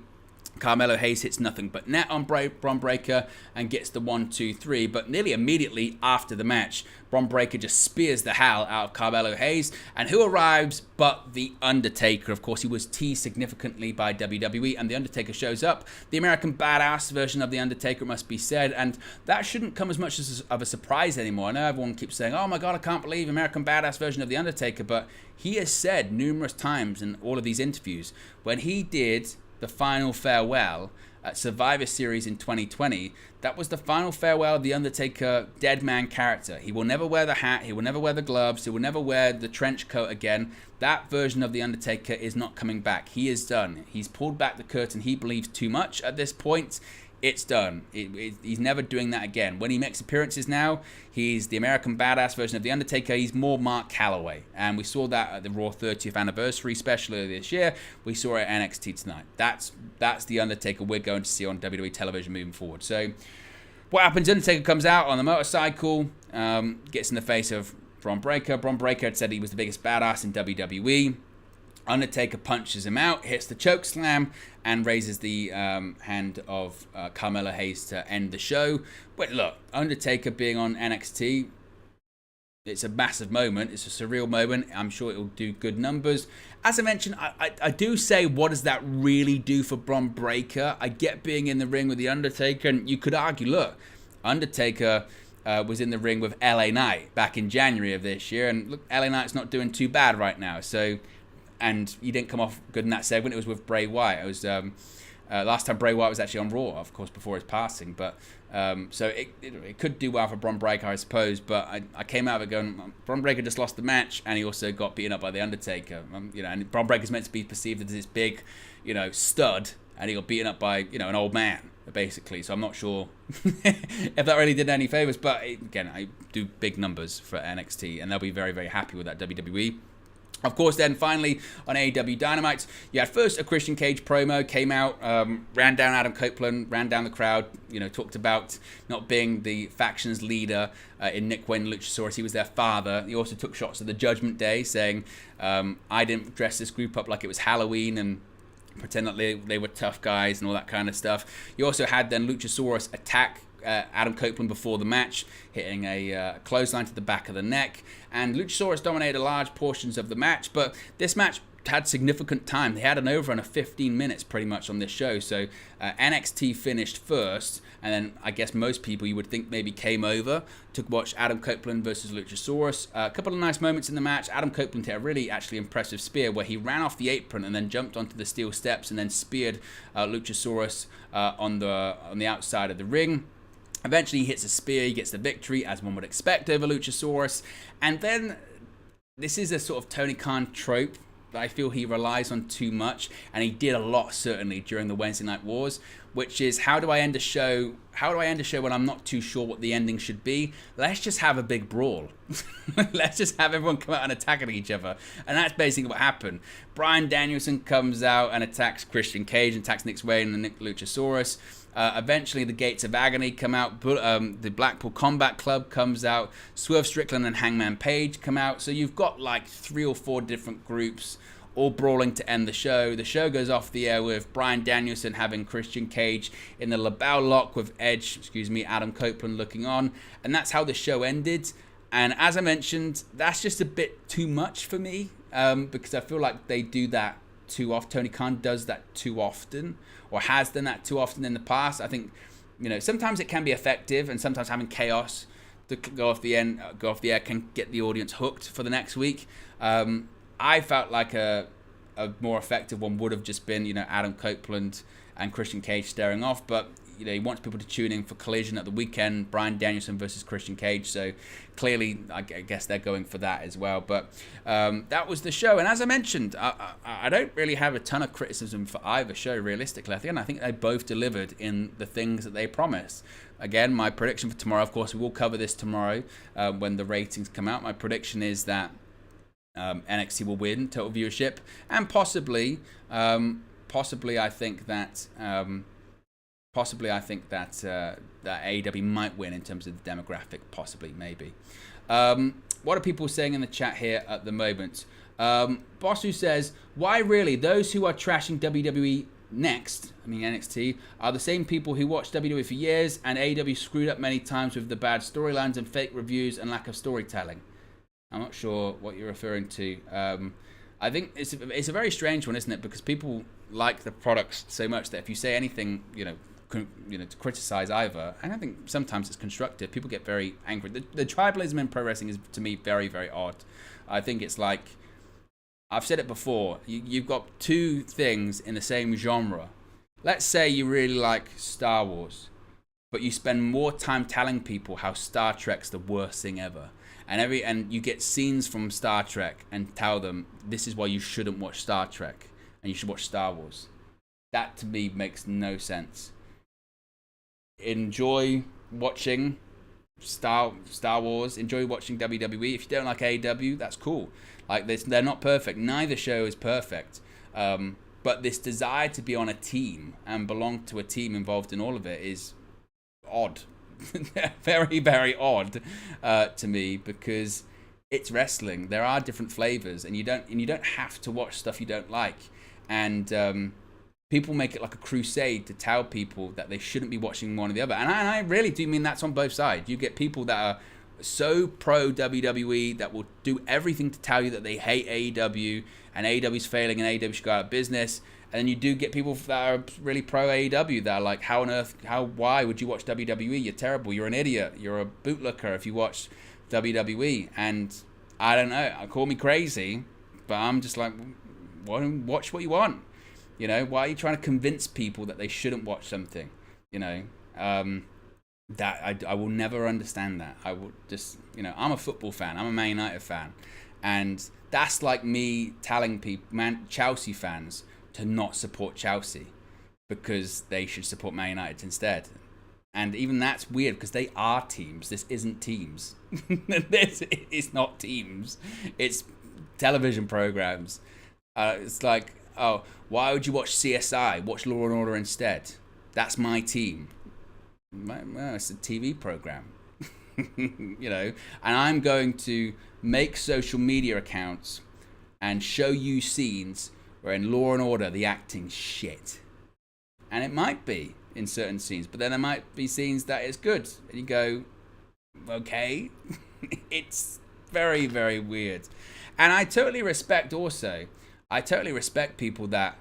Carmelo Hayes hits nothing but net on Braun Breaker and gets the 1-2-3, but nearly immediately after the match, Braun Breaker just spears the hell out of Carmelo Hayes, and who arrives but The Undertaker. Of course, he was teased significantly by WWE, and The Undertaker shows up. The American Badass version of The Undertaker, it must be said, and that shouldn't come as much of a surprise anymore. I know everyone keeps saying, oh my god, I can't believe American Badass version of The Undertaker, but he has said numerous times in all of these interviews, when he did the final farewell at Survivor Series in 2020, that was the final farewell of the Undertaker dead man character. He will never wear the hat, he will never wear the gloves, he will never wear the trench coat again. That version of the Undertaker is not coming back. He is done. He's pulled back the curtain. He believes too much at this point. It's done. He's never doing that again. When he makes appearances now, he's the American Badass version of The Undertaker. He's more Mark Calloway. And we saw that at the Raw 30th anniversary special earlier this year. We saw it at NXT tonight. That's the Undertaker we're going to see on WWE television moving forward. So what happens? Undertaker comes out on the motorcycle, gets in the face of Braun Breaker. Braun Breaker had said he was the biggest badass in WWE. Undertaker punches him out, hits the choke slam, and raises the hand of Carmelo Hayes to end the show. But look, Undertaker being on NXT, it's a massive moment. It's a surreal moment. I'm sure it will do good numbers. As I mentioned, I do say, what does that really do for Braun Breaker? I get being in the ring with the Undertaker, and you could argue, look, Undertaker was in the ring with LA Knight back in January of this year, and look, LA Knight's not doing too bad right now. So. And he didn't come off good in that segment. It was with Bray Wyatt. It was last time Bray Wyatt was actually on Raw, of course, before his passing. But so it could do well for Braun Breaker, I suppose. But I came out of it going, Braun Breaker just lost the match, and he also got beaten up by the Undertaker. And Braun Breaker's meant to be perceived as this big, stud, and he got beaten up by an old man, basically. So I'm not sure if that really did any favors. But again, I do big numbers for NXT, and they'll be very, very happy with that, WWE. Of course, then finally on AEW Dynamite, you had first a Christian Cage promo, came out, ran down Adam Copeland, ran down the crowd, talked about not being the faction's leader in Nick Wayne and Luchasaurus. He was their father. He also took shots at the Judgment Day, saying, I didn't dress this group up like it was Halloween and pretend that they were tough guys and all that kind of stuff. You also had then Luchasaurus attack Adam Copeland before the match, hitting a clothesline to the back of the neck, and Luchasaurus dominated large portions of the match, but this match had significant time. They had an overrun of 15 minutes pretty much on this show, so NXT finished first, and then I guess most people you would think maybe came over to watch Adam Copeland versus Luchasaurus. A couple of nice moments in the match. Adam Copeland hit a really actually impressive spear where he ran off the apron and then jumped onto the steel steps and then speared Luchasaurus on the outside of the ring. Eventually he hits a spear, he gets the victory, as one would expect over Luchasaurus. And then, this is a sort of Tony Khan trope that I feel he relies on too much, and he did a lot certainly during the Wednesday Night Wars, which is, how do I end a show when I'm not too sure what the ending should be? Let's just have a big brawl. Let's just have everyone come out and attack each other. And that's basically what happened. Bryan Danielson comes out and attacks Christian Cage, and attacks Nick Wayne and Nick Luchasaurus. Eventually the Gates of Agony come out, the Blackpool Combat Club comes out, Swerve Strickland and Hangman Page come out, so you've got like 3 or 4 different groups all brawling to end the show. The show goes off the air with Bryan Danielson having Christian Cage in the LaBelle lock with Adam Copeland looking on, and that's how the show ended. And as I mentioned, that's just a bit too much for me, because I feel like they do that too often. Tony Khan does that too often, or has done that too often in the past. I think, sometimes it can be effective, and sometimes having chaos to go off the air can get the audience hooked for the next week. I felt like a more effective one would have just been, Adam Copeland and Christian Cage staring off, but he wants people to tune in for Collision at the weekend, Bryan Danielson versus Christian Cage, so clearly I guess they're going for that as well. But that was the show, and as I mentioned, I don't really have a ton of criticism for either show realistically. I think they both delivered in the things that they promised. Again, my prediction for tomorrow, of course we will cover this tomorrow when the ratings come out. My prediction is that NXT will win total viewership, and possibly I think that that AEW might win in terms of the demographic, possibly, maybe. What are people saying in the chat here at the moment? Bossu says, why really? Those who are trashing WWE next, I mean NXT, are the same people who watched WWE for years, and AEW screwed up many times with the bad storylines and fake reviews and lack of storytelling. I'm not sure what you're referring to. I think it's a very strange one, isn't it? Because people like the products so much that if you say anything, to criticize either, and I think sometimes it's constructive, people get very angry. The tribalism in pro wrestling is, to me, very, very odd. I think it's like, I've said it before, you've got two things in the same genre. Let's say you really like Star Wars, but you spend more time telling people how Star Trek's the worst thing ever. And you get scenes from Star Trek and tell them this is why you shouldn't watch Star Trek and you should watch Star Wars. That to me makes no sense. Enjoy watching Star Wars. Enjoy watching WWE. If you don't like AEW, that's cool. Like this, they're not perfect. Neither show is perfect. But this desire to be on a team and belong to a team involved in all of it is odd. Very, very odd to me, because it's wrestling. There are different flavors, and you don't have to watch stuff you don't like. And people make it like a crusade to tell people that they shouldn't be watching one or the other. And I really do mean that's on both sides. You get people that are so pro WWE that will do everything to tell you that they hate AEW and AEW's failing and AEW should go out of business. And then you do get people that are really pro AEW that are like, why would you watch WWE? You're terrible. You're an idiot. You're a bootlicker if you watch WWE. And I don't know. Call me crazy, but I'm just like, watch what you want. Why are you trying to convince people that they shouldn't watch something? That I will never understand that. I will just, I'm a football fan. I'm a Man United fan. And that's like me telling people, Chelsea fans, to not support Chelsea because they should support Man United instead. And even that's weird because they are teams. This isn't teams. This is not teams. It's television programs. It's like, oh, why would you watch CSI? Watch Law and Order instead. That's my team. Well, it's a TV program. And I'm going to make social media accounts and show you scenes where in Law and Order the acting's shit. And it might be in certain scenes, but then there might be scenes that it's good. And you go, okay. It's very, very weird. And I totally respect people that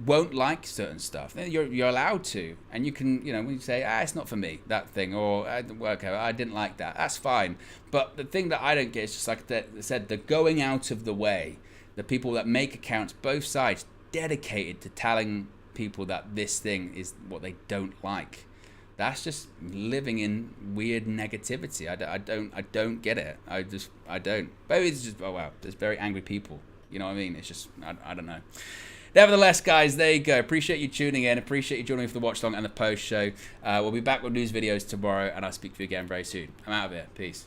won't like certain stuff. You're allowed to. And you can, when you say, it's not for me, that thing, or okay, I didn't like that. That's fine. But the thing that I don't get is just like I said, the going out of the way. The people that make accounts, both sides, dedicated to telling people that this thing is what they don't like. That's just living in weird negativity. I don't get it. I don't. But it's just, oh wow, there's very angry people. You know what I mean? It's just, I don't know. Nevertheless, guys, there you go. Appreciate you tuning in. Appreciate you joining me for the watch long and the post show. We'll be back with news videos tomorrow, and I'll speak to you again very soon. I'm out of here. Peace.